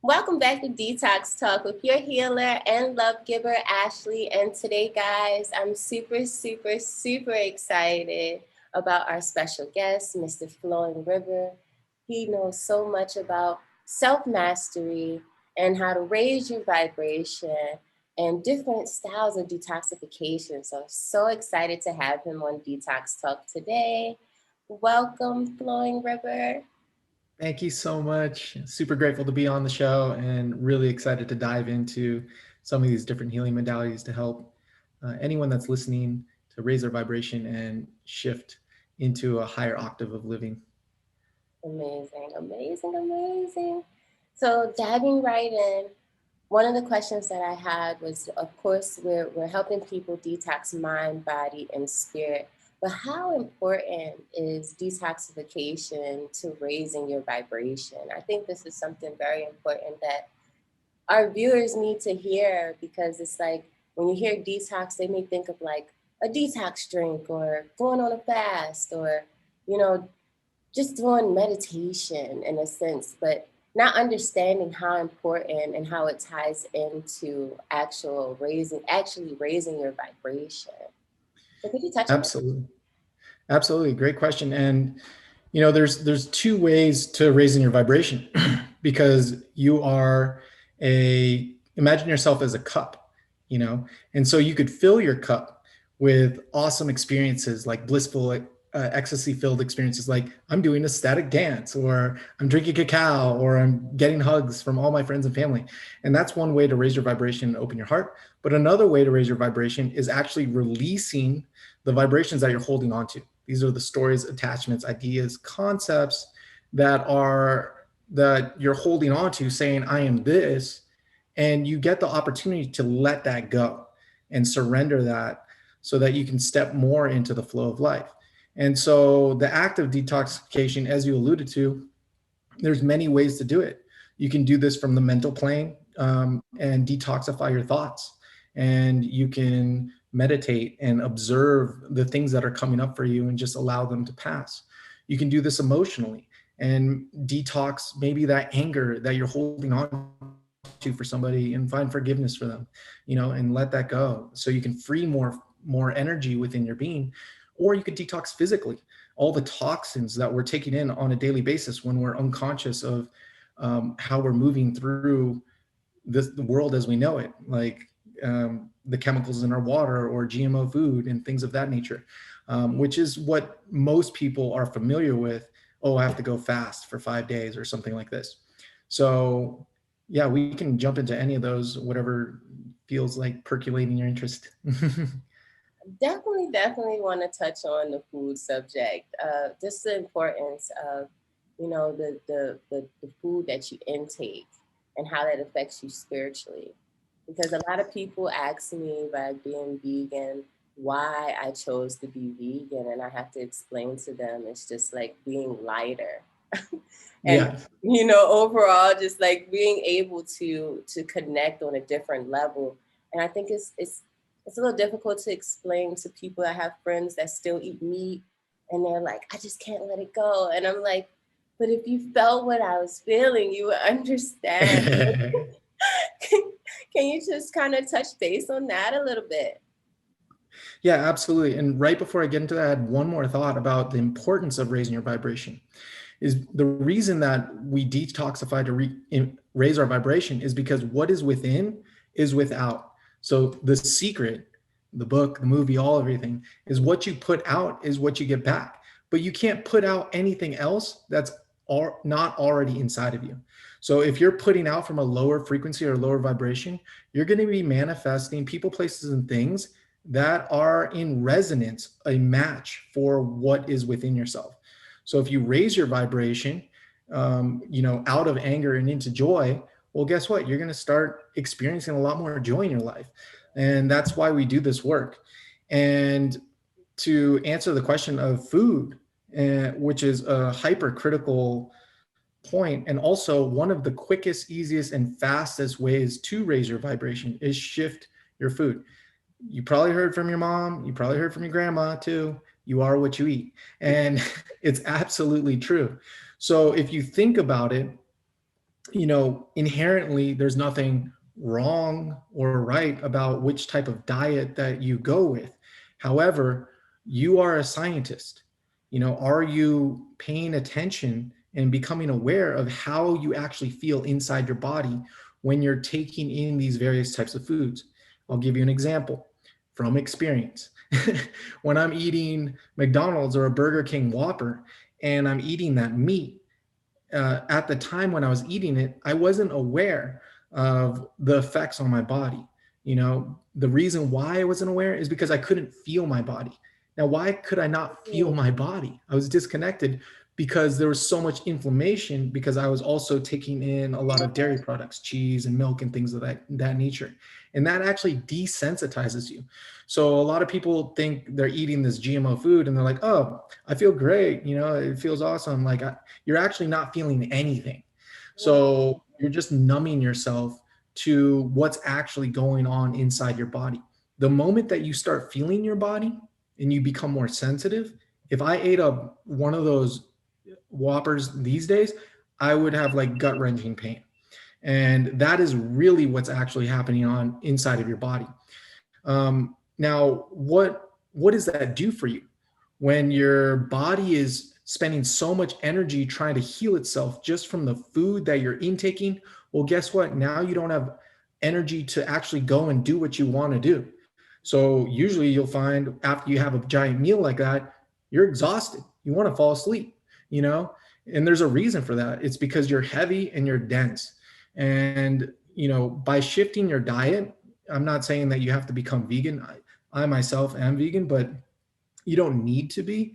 Welcome back to Detox Talk with your healer and love giver, Ashley. And today, guys, I'm super excited about our special guest, Mr. Flowing River. He knows so much about self mastery and how to raise your vibration and different styles of detoxification. So, so excited to have him on Detox Talk today. Welcome, Flowing River. Thank you so much. Super grateful to be on the show and really excited to dive into some of these different healing modalities to help anyone that's listening to raise their vibration and shift into a higher octave of living. Amazing. So diving right in, one of the questions that I had was, of course, we're helping people detox mind, body, and spirit. But how important is detoxification to raising your vibration? I think this is something very important that our viewers need to hear because it's like when you hear detox, they may think of like a detox drink or going on a fast or, you know, just doing meditation in a sense, but not understanding how important and how it ties into actually raising your vibration. So could you touch on that? Absolutely. Absolutely. Great question. And there's two ways to raising your vibration because you are a imagine yourself as a cup, and so you could fill your cup with awesome experiences like blissful ecstasy filled experiences like I'm doing a static dance or I'm drinking cacao or I'm getting hugs from all my friends and family. And that's one way to raise your vibration and open your heart. But another way to raise your vibration is actually releasing the vibrations that you're holding on to. These are the stories, attachments, ideas, concepts that you're holding on to, saying, I am this. And you get the opportunity to let that go and surrender that so that you can step more into the flow of life. And so the act of detoxification, as you alluded to, there's many ways to do it. You can do this from the mental plane and detoxify your thoughts. And you can meditate and observe the things that are coming up for you and just allow them to pass. You can do this emotionally and detox maybe that anger that you're holding on to for somebody and find forgiveness for them, and let that go so you can free more energy within your being. Or you could detox physically, all the toxins that we're taking in on a daily basis when we're unconscious of how we're moving through the world as we know it, like the chemicals in our water or GMO food and things of that nature, which is what most people are familiar with. Oh, I have to go fast for 5 days or something like this. So yeah, we can jump into any of those, whatever feels like percolating your interest. Definitely want to touch on the food subject. Just the importance of, the food that you intake and how that affects you spiritually. Because a lot of people ask me by being vegan why I chose to be vegan, and I have to explain to them it's just like being lighter. And Yeah, overall just like being able to connect on a different level. And I think it's a little difficult to explain to people. I have friends that still eat meat and they're like, I just can't let it go. And I'm like, but if you felt what I was feeling, you would understand. Can you just kind of touch base on that a little bit? yeah, absolutely. And right before I get into that, I had one more thought about the importance of raising your vibration. Is the reason that we detoxify to raise our vibration is because what is within is without. So the secret, the book, the movie, all everything is what you put out is what you get back. But you can't put out anything else that's not already inside of you. So if you're putting out from a lower frequency or lower vibration, you're going to be manifesting people, places, and things that are in resonance, a match for what is within yourself. So if you raise your vibration, out of anger and into joy, well, guess what? You're going to start experiencing a lot more joy in your life. And that's why we do this work. And to answer the question of food, which is a hypercritical point, and also one of the quickest, easiest, and fastest ways to raise your vibration is shift your food. You probably heard from your mom, you probably heard from your grandma too. You are what you eat. And it's absolutely true. So if you think about it, inherently there's nothing wrong or right about which type of diet that you go with. However, you are a scientist. Are you paying attention and becoming aware of how you actually feel inside your body when you're taking in these various types of foods? I'll give you an example from experience. When I'm eating McDonald's or a Burger King Whopper and I'm eating that meat, at the time when I was eating it, I wasn't aware of the effects on my body. The reason why I wasn't aware is because I couldn't feel my body. Now, why could I not feel Mm. my body? I was disconnected because there was so much inflammation because I was also taking in a lot of dairy products, cheese and milk and things of that nature. And that actually desensitizes you. So a lot of people think they're eating this GMO food and they're like, oh, I feel great. It feels awesome. Like you're actually not feeling anything. So you're just numbing yourself to what's actually going on inside your body. The moment that you start feeling your body and you become more sensitive, if I ate one of those Whoppers these days, I would have like gut wrenching pain. And that is really what's actually happening on inside of your body. Now, what does that do for you when your body is spending so much energy trying to heal itself just from the food that you're intaking? Well, guess what? Now you don't have energy to actually go and do what you want to do. So usually you'll find after you have a giant meal like that, you're exhausted. You want to fall asleep, you know? And there's a reason for that. It's because you're heavy and you're dense. And, by shifting your diet, I'm not saying that you have to become vegan. I myself am vegan, but you don't need to be.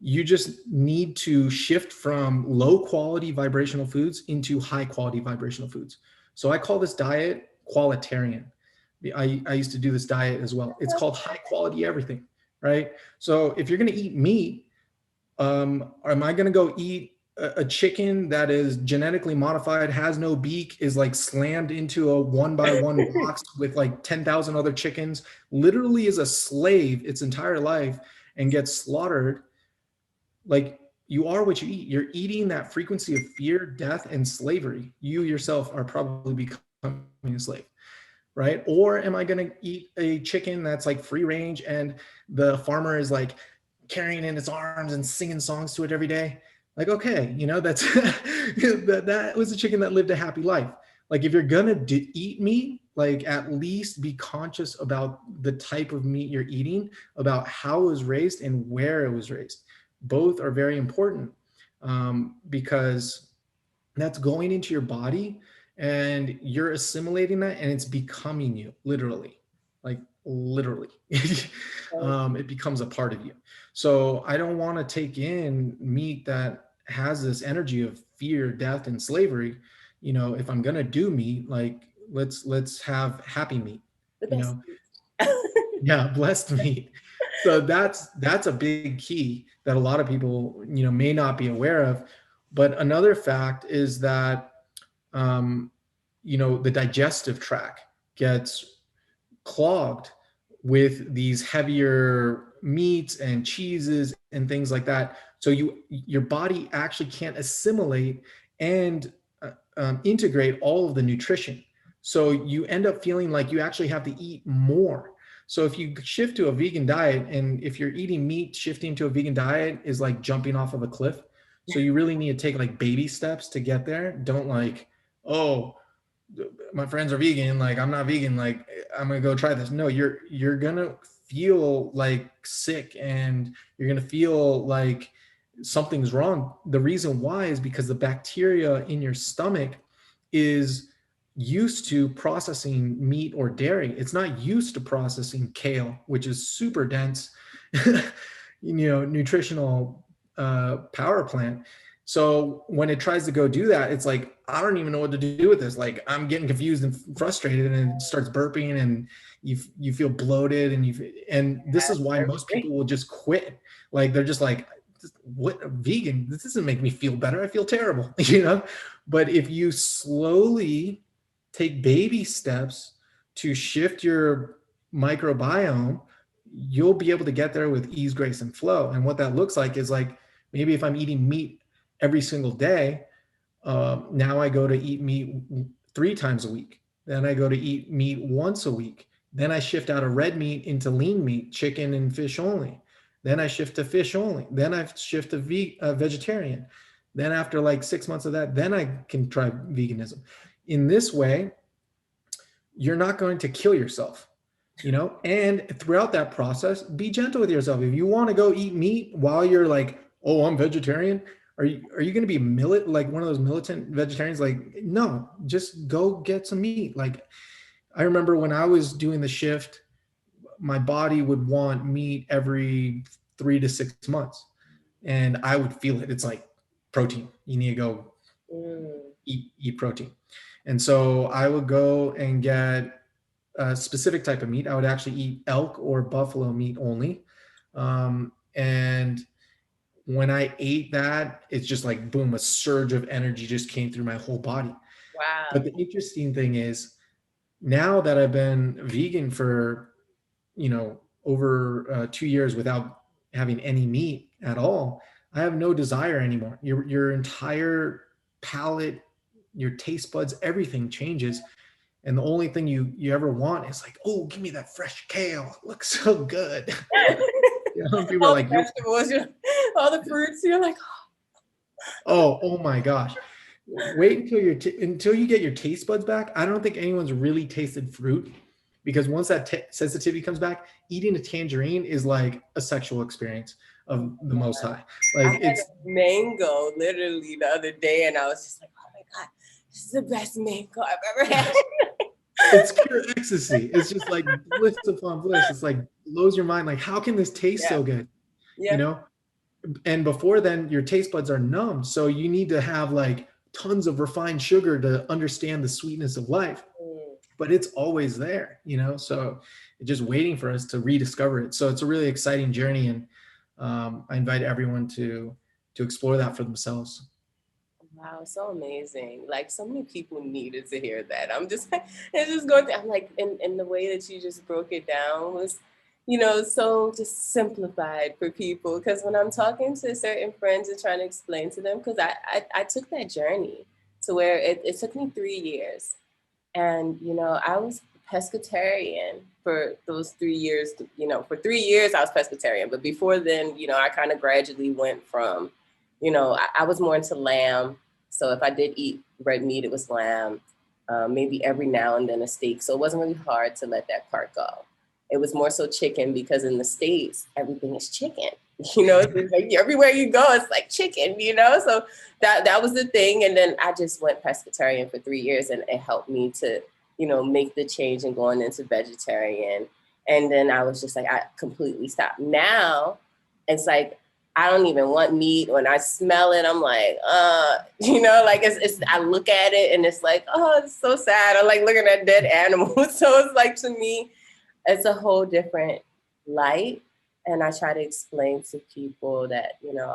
You just need to shift from low quality vibrational foods into high quality vibrational foods. So I call this diet qualitarian. I used to do this diet as well. It's called high quality everything, right? So if you're going to eat meat, am I going to go eat a chicken that is genetically modified, has no beak, is like slammed into a one by one box with like 10,000 other chickens, literally is a slave its entire life and gets slaughtered? Like, you are what you eat. You're eating that frequency of fear, death, and slavery. You yourself are probably becoming a slave, right? Or am I going to eat a chicken that's like free range and the farmer is like carrying in its arms and singing songs to it every day? Like, okay, that's that was a chicken that lived a happy life. Like, if you're gonna eat meat, like, at least be conscious about the type of meat you're eating, about how it was raised and where it was raised. Both are very important, because that's going into your body and you're assimilating that and it's becoming you, literally, like, literally. It becomes a part of you. So I don't want to take in meat that has this energy of fear, death, and slavery. If I'm gonna do meat, like, let's have happy meat, The you best. know yeah, blessed meat. So that's a big key that a lot of people, may not be aware of. But another fact is that, um, the digestive tract gets clogged with these heavier meats and cheeses and things like that. So your body actually can't assimilate and integrate all of the nutrition. So you end up feeling like you actually have to eat more. So if you shift to a vegan diet, and if you're eating meat, shifting to a vegan diet is like jumping off of a cliff. So you really need to take like baby steps to get there. Don't like, oh, my friends are vegan, like, I'm not vegan, like, I'm gonna go try this. No, you're gonna feel like sick and you're gonna feel like something's wrong. The reason why is because the bacteria in your stomach is used to processing meat or dairy. It's not used to processing kale, which is super dense, nutritional power plant. So when it tries to go do that, it's like, I don't even know what to do with this. Like, I'm getting confused and frustrated, and it starts burping, and you feel bloated, and this is why most people will just quit. Like, they're just like, what, vegan? This doesn't make me feel better. I feel terrible, But if you slowly take baby steps to shift your microbiome, you'll be able to get there with ease, grace, and flow. And what that looks like is, like, maybe if I'm eating meat every single day, Now I go to eat meat 3 times a week. Then I go to eat meat once a week. Then I shift out of red meat into lean meat, chicken and fish only. Then I shift to fish only. Then I shift to vegetarian. Then after like 6 months of that, then I can try veganism. In this way, you're not going to kill yourself, and throughout that process, be gentle with yourself. If you want to go eat meat while you're like, oh, I'm vegetarian, are you going to be like one of those militant vegetarians? Like, no, just go get some meat. Like, I remember when I was doing the shift, my body would want meat every 3 to 6 months, and I would feel it. It's like protein. You need to go Mm. eat protein. And so I would go and get a specific type of meat. I would actually eat elk or buffalo meat only. And when I ate that, it's just like boom, a surge of energy just came through my whole body. But Wow. the interesting thing is, now that I've been vegan for, over 2 years without having any meat at all, I have no desire anymore. Your entire palate, your taste buds, everything changes. And the only thing you ever want is like, oh, give me that fresh kale. It looks so good. People are All like, the vegetables, all the fruits, you're like, oh my gosh. Wait until until you get your taste buds back. I don't think anyone's really tasted fruit, because once that sensitivity comes back, eating a tangerine is like a sexual experience of the Most High. I Like, had a mango literally the other day, and I was just like, oh my God, this is the best mango I've ever had. it's pure ecstasy. It's just like bliss upon bliss. It's like blows your mind. Like, how can this taste Yeah. so good? You Yeah. know? And before then, your taste buds are numb. So you need to have like tons of refined sugar to understand the sweetness of life. Mm. But it's always there, so it's just waiting for us to rediscover it. So it's a really exciting journey. And I invite everyone to explore that for themselves. Wow, so amazing. Like so many people needed to hear that. I'm just it's just going to, I'm like in the way that you just broke it down was, so just simplified for people. Because when I'm talking to certain friends and trying to explain to them, because I took that journey to where it took me 3 years. And, I was pescatarian for those 3 years. For 3 years, I was pescatarian. But before then, I kind of gradually went from, I was more into lamb. So if I did eat red meat, it was lamb, maybe every now and then a steak. So it wasn't really hard to let that part go. It was more so chicken, because in the States, everything is chicken. It's like everywhere you go, it's like chicken, So that was the thing. And then I just went pescatarian for 3 years, and it helped me to, make the change and going into vegetarian. And then I was just like, I completely stopped. Now it's like, I don't even want meat. When I smell it, I'm like, like it's I look at it and it's like, oh, it's so sad. I like looking at dead animals. So it's like, to me, it's a whole different light. And I try to explain to people that,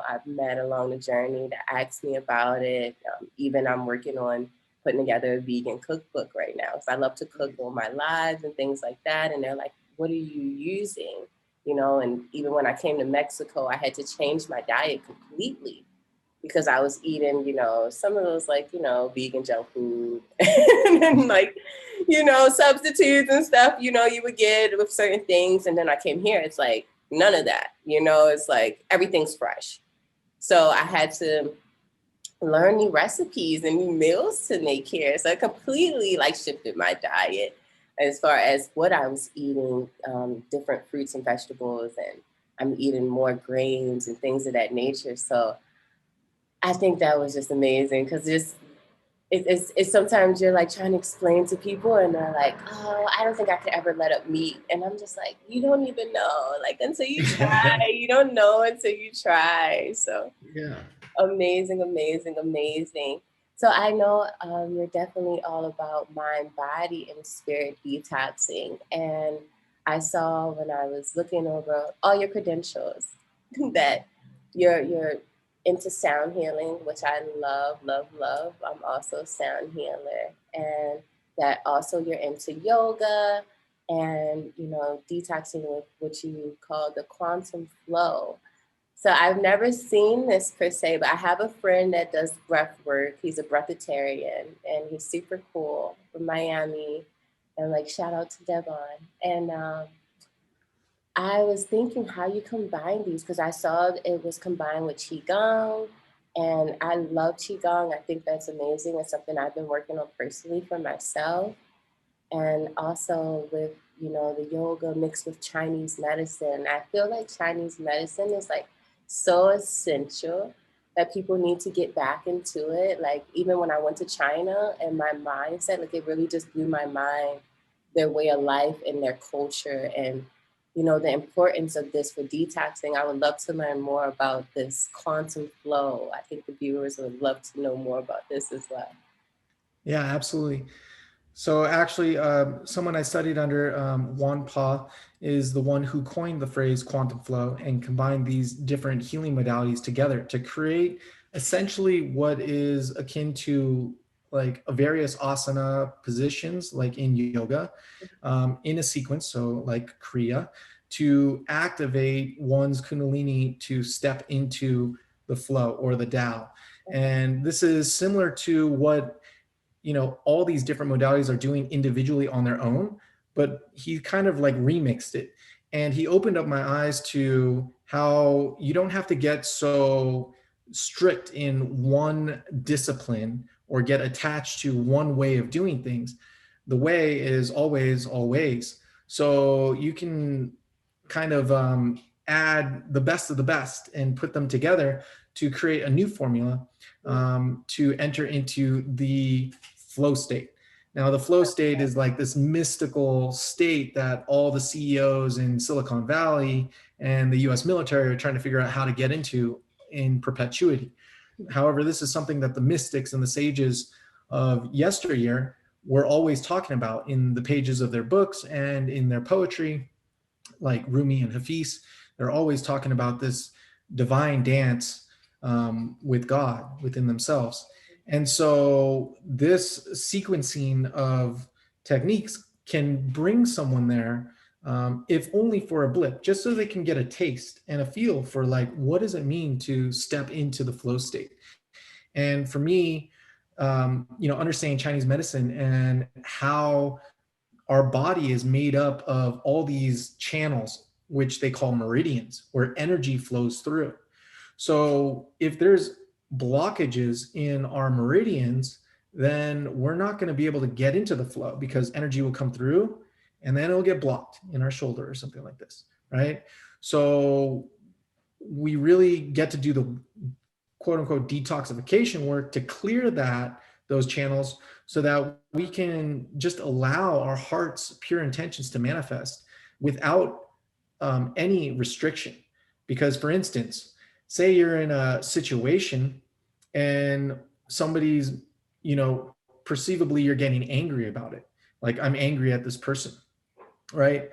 I've met along the journey that ask me about it. Even I'm working on putting together a vegan cookbook right now. So I love to cook all my lives and things like that. And they're like, what are you using? And even when I came to Mexico, I had to change my diet completely because I was eating, some of those like, vegan junk food and then like, substitutes and stuff, you would get with certain things. And then I came here, it's like none of that, it's like everything's fresh. So I had to learn new recipes and new meals to make here. So I completely like shifted my diet as far as what I was eating, different fruits and vegetables, and I'm eating more grains and things of that nature. So I think that was just amazing because just it's sometimes you're like trying to explain to people and they're like, oh, I don't think I could ever let up meat. And I'm just like, you don't even know. Like until you try, you don't know until you try. So Yeah. amazing, amazing, amazing. So I know you're definitely all about mind, body, and spirit detoxing. And I saw when I was looking over all your credentials that you're into sound healing, which I love, love, love. I'm also a sound healer, and that also you're into yoga and detoxing with what you call the quantum flow. So I've never seen this per se, but I have a friend that does breath work. He's a breatharian and he's super cool from Miami. And like shout out to Devon. And I was thinking how you combine these because I saw it was combined with qigong, and I love qigong. I think that's amazing. It's something I've been working on personally for myself, and also with the yoga mixed with Chinese medicine. I feel like Chinese medicine is like so essential that people need to get back into it. Like even when I went to China and my mindset, like it really just blew my mind, their way of life and their culture, and the importance of this for detoxing. I would love to learn more about this quantum flow. I think the viewers would love to know more about this as well. Yeah, absolutely. So actually, someone I studied under, Juan Pa, is the one who coined the phrase quantum flow and combined these different healing modalities together to create essentially what is akin to like a various asana positions, like in yoga, in a sequence. So like Kriya, to activate one's Kundalini to step into the flow or the Tao. And this is similar to what all these different modalities are doing individually on their own, but he kind of like remixed it, and he opened up my eyes to how you don't have to get so strict in one discipline or get attached to one way of doing things. The way is always always, so you can kind of add the best of the best and put them together to create a new formula, to enter into the flow state. Now, the flow state is like this mystical state that all the CEOs in Silicon Valley and the US military are trying to figure out how to get into in perpetuity. However, this is something that the mystics and the sages of yesteryear were always talking about in the pages of their books and in their poetry, like Rumi and Hafiz. They're always talking about this divine dance, with God within themselves. And so this sequencing of techniques can bring someone there, if only for a blip, just so they can get a taste and a feel for like, what does it mean to step into the flow state? And for me, understanding Chinese medicine and how our body is made up of all these channels, which they call meridians, where energy flows through. So if there's blockages in our meridians, then we're not going to be able to get into the flow because energy will come through and then it'll get blocked in our shoulder or something like this, right? So we really get to do the quote unquote detoxification work to clear those channels so that we can just allow our heart's pure intentions to manifest without any restriction. Because, for instance, say you're in a situation and somebody's, perceivably you're getting angry about it. Like, I'm angry at this person, right?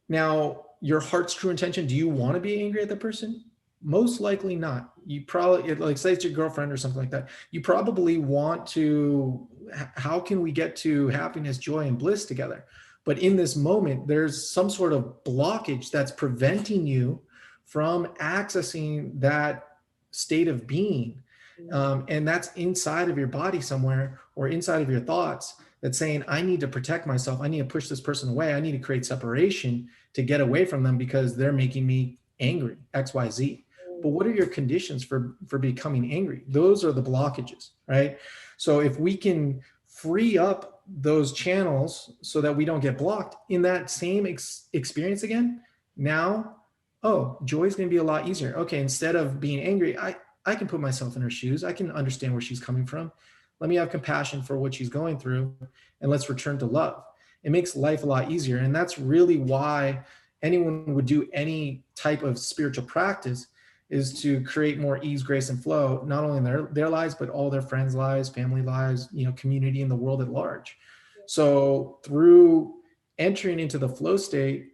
Now, your heart's true intention, do you want to be angry at the person? Most likely not. You probably, like, say it's your girlfriend or something like that. You probably want to, how can we get to happiness, joy, and bliss together? But in this moment, there's some sort of blockage that's preventing you from accessing that state of being. And that's inside of your body somewhere or inside of your thoughts that's saying, I need to protect myself. I need to push this person away. I need to create separation to get away from them because they're making me angry, XYZ. But what are your conditions for becoming angry? Those are the blockages, right? So if we can free up those channels so that we don't get blocked in that same experience again, now, oh, joy is going to be a lot easier. Okay, instead of being angry, I can put myself in her shoes. I can understand where she's coming from. Let me have compassion for what she's going through, and let's return to love. It makes life a lot easier. And that's really why anyone would do any type of spiritual practice, is to create more ease, grace, and flow, not only in their lives, but all their friends' lives, family lives, community, and the world at large. So through entering into the flow state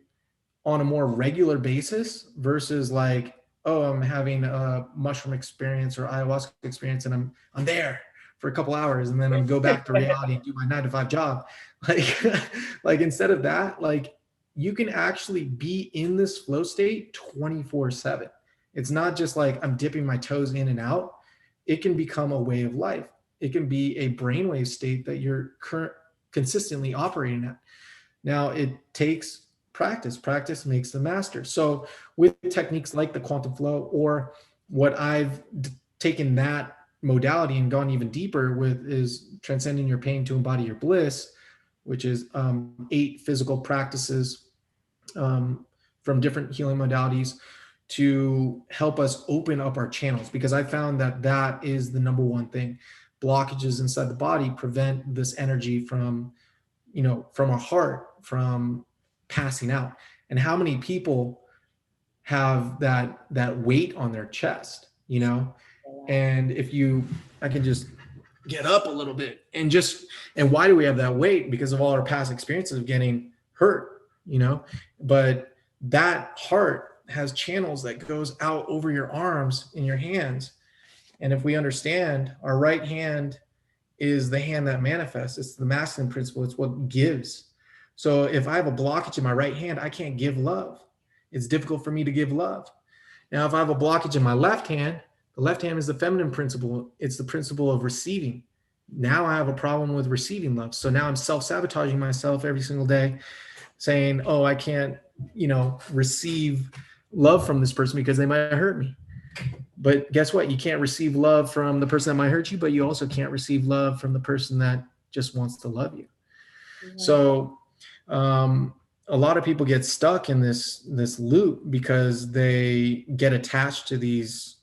on a more regular basis versus like, oh, I'm having a mushroom experience or ayahuasca experience and I'm there for a couple hours and then I'm go back to reality and do my 9 to 5 job. Like, like instead of that, like you can actually be in this flow state 24/7. It's not just like I'm dipping my toes in and out. It can become a way of life. It can be a brainwave state that you're consistently operating at. Now, it takes practice. Practice makes the master. So, with techniques like the quantum flow, or what I've taken that modality and gone even deeper with, is transcending your pain to embody your bliss, which is 8 physical practices um, from different healing modalities to help us open up our channels, because I found that that is the number one thing. Blockages inside the body prevent this energy from, from our heart, from passing out. And how many people have that weight on their chest, and if you I can just get up a little bit, and why do we have that weight? Because of all our past experiences of getting hurt, but that heart has channels that goes out over your arms and your hands. And if we understand, our right hand is the hand that manifests. It's the masculine principle. It's what gives. So if I have a blockage in my right hand, I can't give love. It's difficult for me to give love. Now, if I have a blockage in my left hand, the left hand is the feminine principle. It's the principle of receiving. Now I have a problem with receiving love. So now I'm self-sabotaging myself every single day, saying, oh, I can't, receive love from this person because they might hurt me. But guess what? You can't receive love from the person that might hurt you, but you also can't receive love from the person that just wants to love you. So a lot of people get stuck in this loop because they get attached to these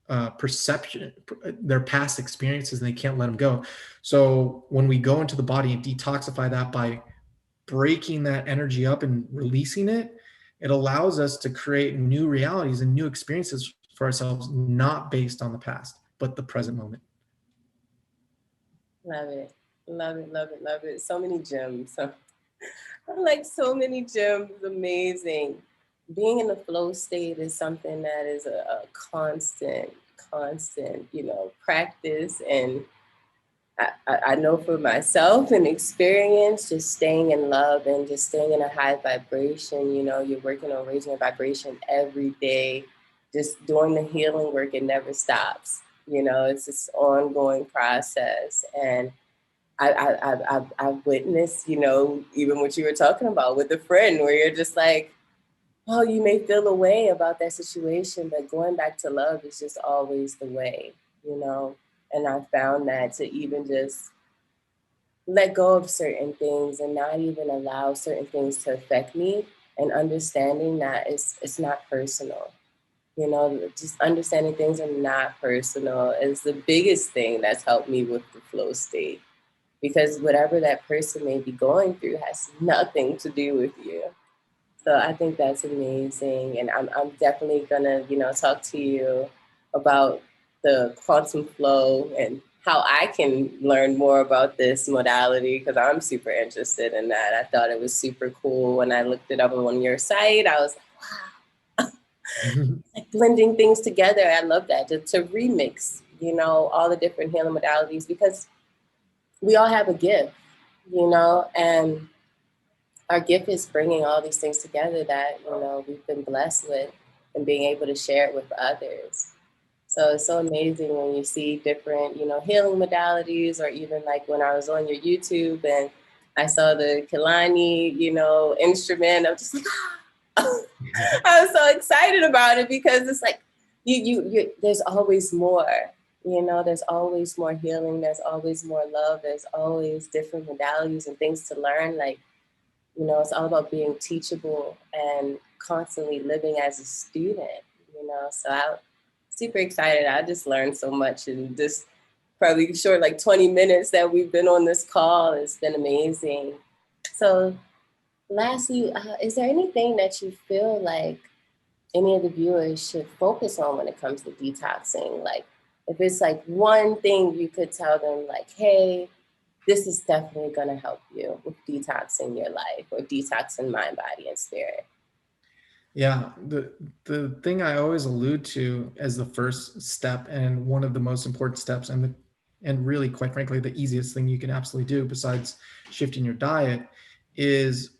their past experiences, and they can't let them go. So when we go into the body and detoxify that by breaking that energy up and releasing it, it allows us to create new realities and new experiences for ourselves, not based on the past, but the present moment. Love it. Love it, love it, love it. So many gems. So, like so many gems. Amazing. Being in the flow state is something that is a constant, practice. And I know for myself and experience, just staying in love and just staying in a high vibration, you're working on raising your vibration every day, just doing the healing work. It never stops. It's this ongoing process. And I've witnessed, even what you were talking about with a friend, where you're just like, oh, you may feel a way about that situation, but going back to love is just always the way, And I found that to even just let go of certain things and not even allow certain things to affect me, and understanding that it's not personal. Just understanding things are not personal is the biggest thing that's helped me with the flow state, because whatever that person may be going through has nothing to do with you. So I think that's amazing. And I'm definitely gonna, talk to you about the quantum flow and how I can learn more about this modality, because I'm super interested in that. I thought it was super cool. When I looked it up on your site, I was like, wow, like blending things together. I love that, to remix, all the different healing modalities, because we all have a gift, and our gift is bringing all these things together that, we've been blessed with, and being able to share it with others. So it's so amazing when you see different, healing modalities, or even like when I was on your YouTube and I saw the Kilani, instrument. I'm just like, I was so excited about it, because it's like, there's always more. There's always more healing. There's always more love. There's always different modalities and things to learn. Like, it's all about being teachable and constantly living as a student, So I'm super excited. I just learned so much in this probably short, like 20 minutes that we've been on this call. It's been amazing. So lastly, is there anything that you feel like any of the viewers should focus on when it comes to detoxing? Like, if it's like one thing you could tell them, like, hey, this is definitely going to help you with detoxing your life, or detoxing mind, body, and spirit. Yeah, the thing I always allude to as the first step, and one of the most important steps, and really, quite frankly, the easiest thing you can absolutely do besides shifting your diet, is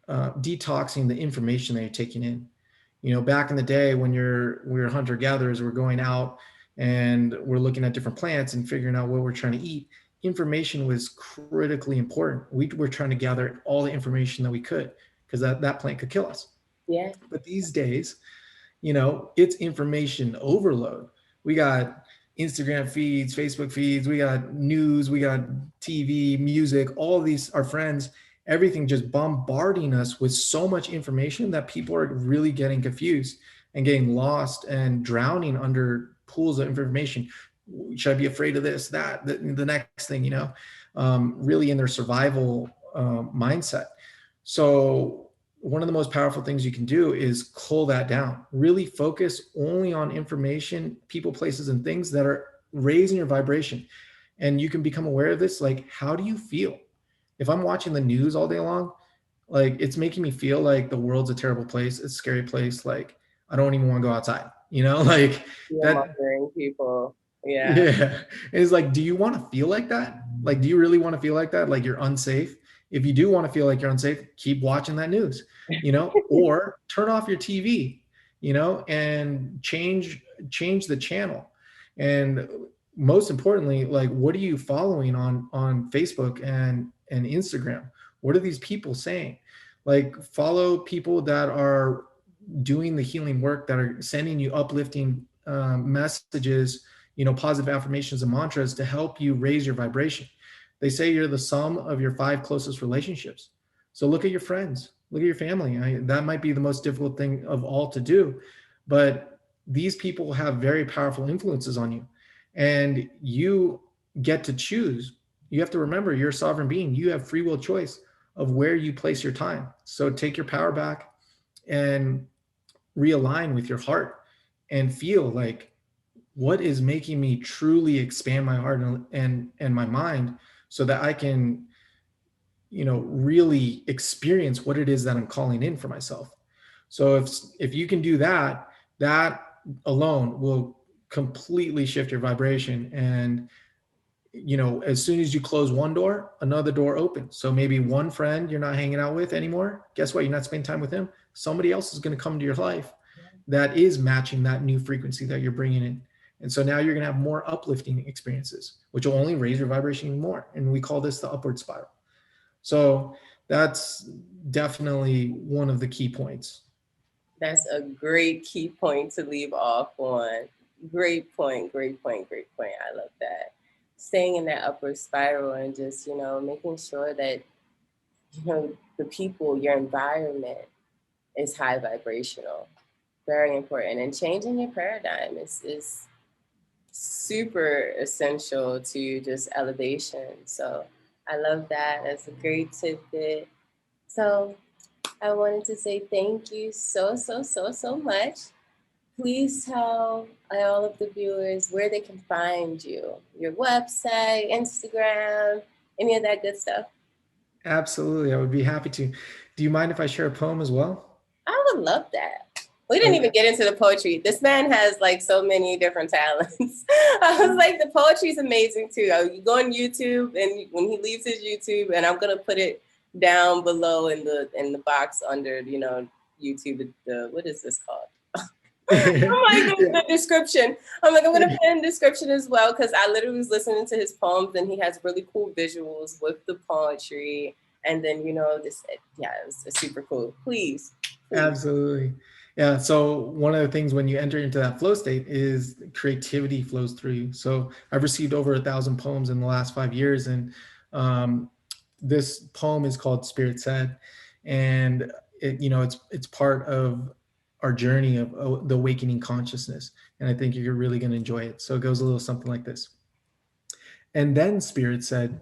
detoxing the information that you're taking in. Back in the day when we're hunter gatherers, we're going out and we're looking at different plants and figuring out what we're trying to eat. Information was critically important. We were trying to gather all the information that we could, because that plant could kill us. Yeah. But these days, it's information overload. We got Instagram feeds, Facebook feeds, we got news, we got TV, music, all these, our friends, everything just bombarding us with so much information that people are really getting confused and getting lost and drowning under pools of information. Should I be afraid of this, that, the next thing, really in their survival mindset. So one of the most powerful things you can do is cull that down. Really focus only on information, people, places, and things that are raising your vibration. And you can become aware of this. Like, how do you feel? If I'm watching the news all day long, like, it's making me feel like the world's a terrible place. It's a scary place. Like, I don't even want to go outside, like Fear that. mongering people. Yeah. Yeah. It's like, do you want to feel like that? Like, do you really want to feel like that? Like you're unsafe? If you do want to feel like you're unsafe, keep watching that news, or turn off your TV, and change the channel. And most importantly, like, what are you following on Facebook and Instagram? What are these people saying? Like, follow people that are doing the healing work, that are sending you uplifting messages, positive affirmations and mantras to help you raise your vibration. They say you're the sum of your 5 closest relationships. So look at your friends, look at your family. That might be the most difficult thing of all to do, but these people have very powerful influences on you, and you get to choose. You have to remember, you're a sovereign being. You have free will choice of where you place your time. So take your power back and realign with your heart and feel like, what is making me truly expand my heart and my mind, so that I can, really experience what it is that I'm calling in for myself. So if you can do that, that alone will completely shift your vibration. And as soon as you close one door, another door opens. So maybe one friend you're not hanging out with anymore, guess what? You're not spending time with him. Somebody else is going to come into your life that is matching that new frequency that you're bringing in. And so now you're going to have more uplifting experiences, which will only raise your vibration even more. And we call this the upward spiral. So that's definitely one of the key points. That's a great key point to leave off on. Great point, great point, great point. I love that. Staying in that upward spiral and just, making sure that, the people, your environment is high vibrational. Very important. And changing your paradigm is super essential to just elevation. So I love that. That's a great tidbit. So I wanted to say thank you so much. Please tell all of the viewers where they can find you, your website, Instagram, any of that good stuff. Absolutely. I would be happy to. Do you mind if I share a poem as well? I would love that. We didn't even get into the poetry. This man has like so many different talents. I was like, the poetry's amazing too. You go on YouTube, and when he leaves his YouTube, and I'm gonna put it down below in the box under YouTube. The what is this called? I'm like the description. I'm like, I'm gonna put in the description as well, because I literally was listening to his poems, and he has really cool visuals with the poetry, and then this, yeah, it's super cool. Please. Absolutely. Yeah. So one of the things when you enter into that flow state is creativity flows through you. So I've received over 1,000 poems in the last 5 years, and this poem is called Spirit Said, and it's part of our journey of the awakening consciousness, and I think you're really going to enjoy it. So it goes a little something like this. And then Spirit said,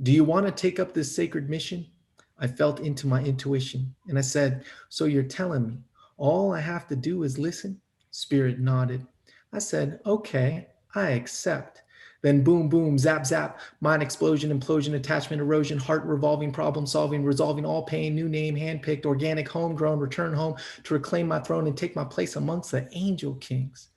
"Do you want to take up this sacred mission?" I felt into my intuition, and I said, "So you're telling me all I have to do is listen?" Spirit nodded. I said, "Okay, I accept." Then boom, boom, zap, zap, mind explosion, implosion, attachment, erosion, heart revolving, problem solving, resolving all pain, new name, handpicked, organic, homegrown, return home to reclaim my throne and take my place amongst the angel kings.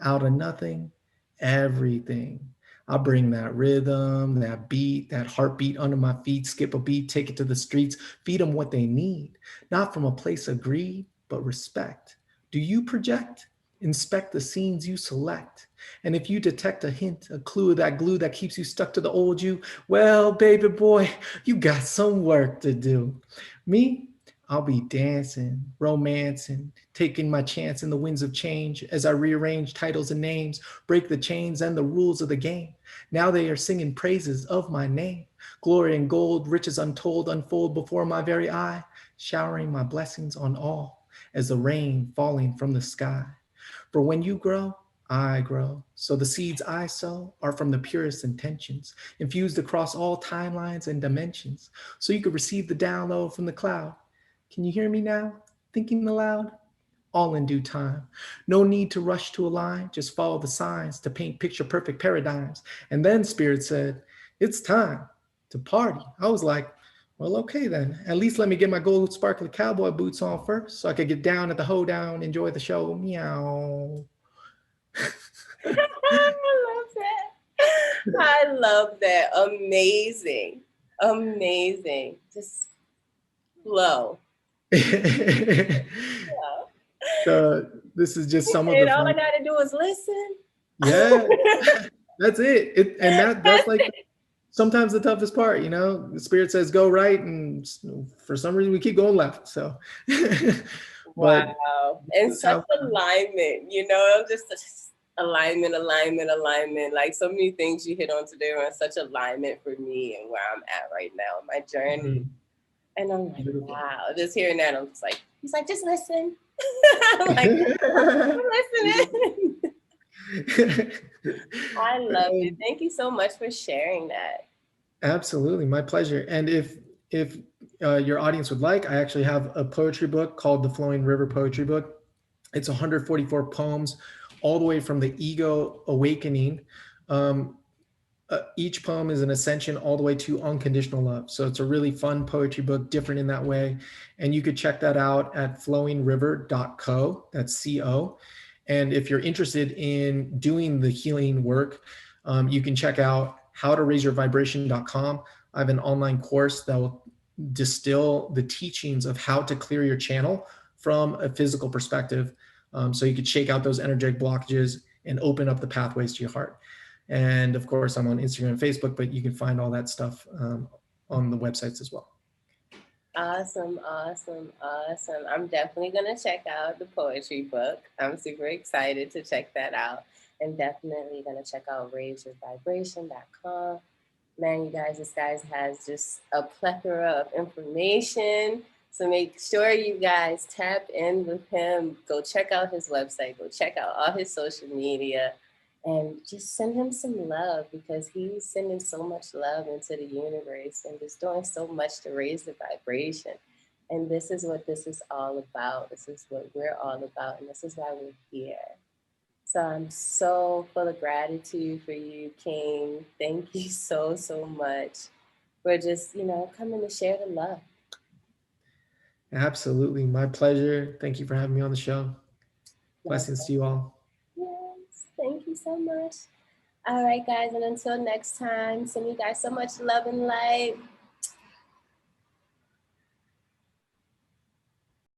Out of nothing, everything. I bring that rhythm, that beat, that heartbeat under my feet, skip a beat, take it to the streets, feed them what they need, not from a place of greed, but respect. Do you project? Inspect the scenes you select. And if you detect a hint, a clue of that glue that keeps you stuck to the old you, well, baby boy, you got some work to do. Me, I'll be dancing, romancing, taking my chance in the winds of change as I rearrange titles and names, break the chains and the rules of the game. Now they are singing praises of my name. Glory and gold, riches untold, unfold before my very eye, showering my blessings on all as the rain falling from the sky. For when you grow, I grow. So the seeds I sow are from the purest intentions, infused across all timelines and dimensions, so you could receive the download from the cloud. Can you hear me now? Thinking aloud? All in due time. No need to rush to align, just follow the signs to paint picture perfect paradigms. And then Spirit said, it's time to party. I was like, well, okay then. At least let me get my gold sparkly cowboy boots on first so I could get down at the hoedown, enjoy the show. Meow. I love that. I love that. Amazing. Amazing. Just flow. Flow. This is just some of the And all I fun. got to do is listen. Yeah, that's it. And that's That's like it. sometimes the toughest part, the Spirit says go right, and for some reason we keep going left. So, but Wow. this And is such how. alignment, just alignment, alignment, alignment. Like so many things you hit on today are in such alignment for me and where I'm at right now in my journey. Mhm, And I'm like, beautiful. wow, just hearing that, I'm just like, he's like, just listen. I'm like, I'm listening. I love it. And Thank you so much for sharing that. absolutely, my pleasure. And if your audience would like, I actually have a poetry book called the Flowing River Poetry Book. It's 144 poems, all the way from the ego awakening. Um, each poem is an ascension all the way to unconditional love. So it's a really fun poetry book, different in that way. And you could check that out at flowingriver.co. That's CO. And if you're interested in doing the healing work, you can check out howtoraiseyourvibration.com. I have an online course that will distill the teachings of how to clear your channel from a physical perspective. So you could shake out those energetic blockages and open up the pathways to your heart. And of course, I'm on Instagram and Facebook, but you can find all that stuff on the websites as well. Awesome, awesome, awesome. I'm definitely going to check out the poetry book. I'm super excited to check that out. And definitely going to check out raiseyourvibration.com. Man, you guys, this guy has just a plethora of information. So make sure you guys tap in with him. Go check out his website. Go check out all his social media. And just send him some love because he's sending so much love into the universe and just doing so much to raise the vibration. And this is what this is all about. This is what we're all about. And this is why we're here. So I'm so full of gratitude for you, King. Thank you so, so much for just, coming to share the love. Absolutely. My pleasure. Thank you for having me on the show. My Blessings to you all. yes, thank you so much. All right, guys, and until next time, send you guys so much love and light.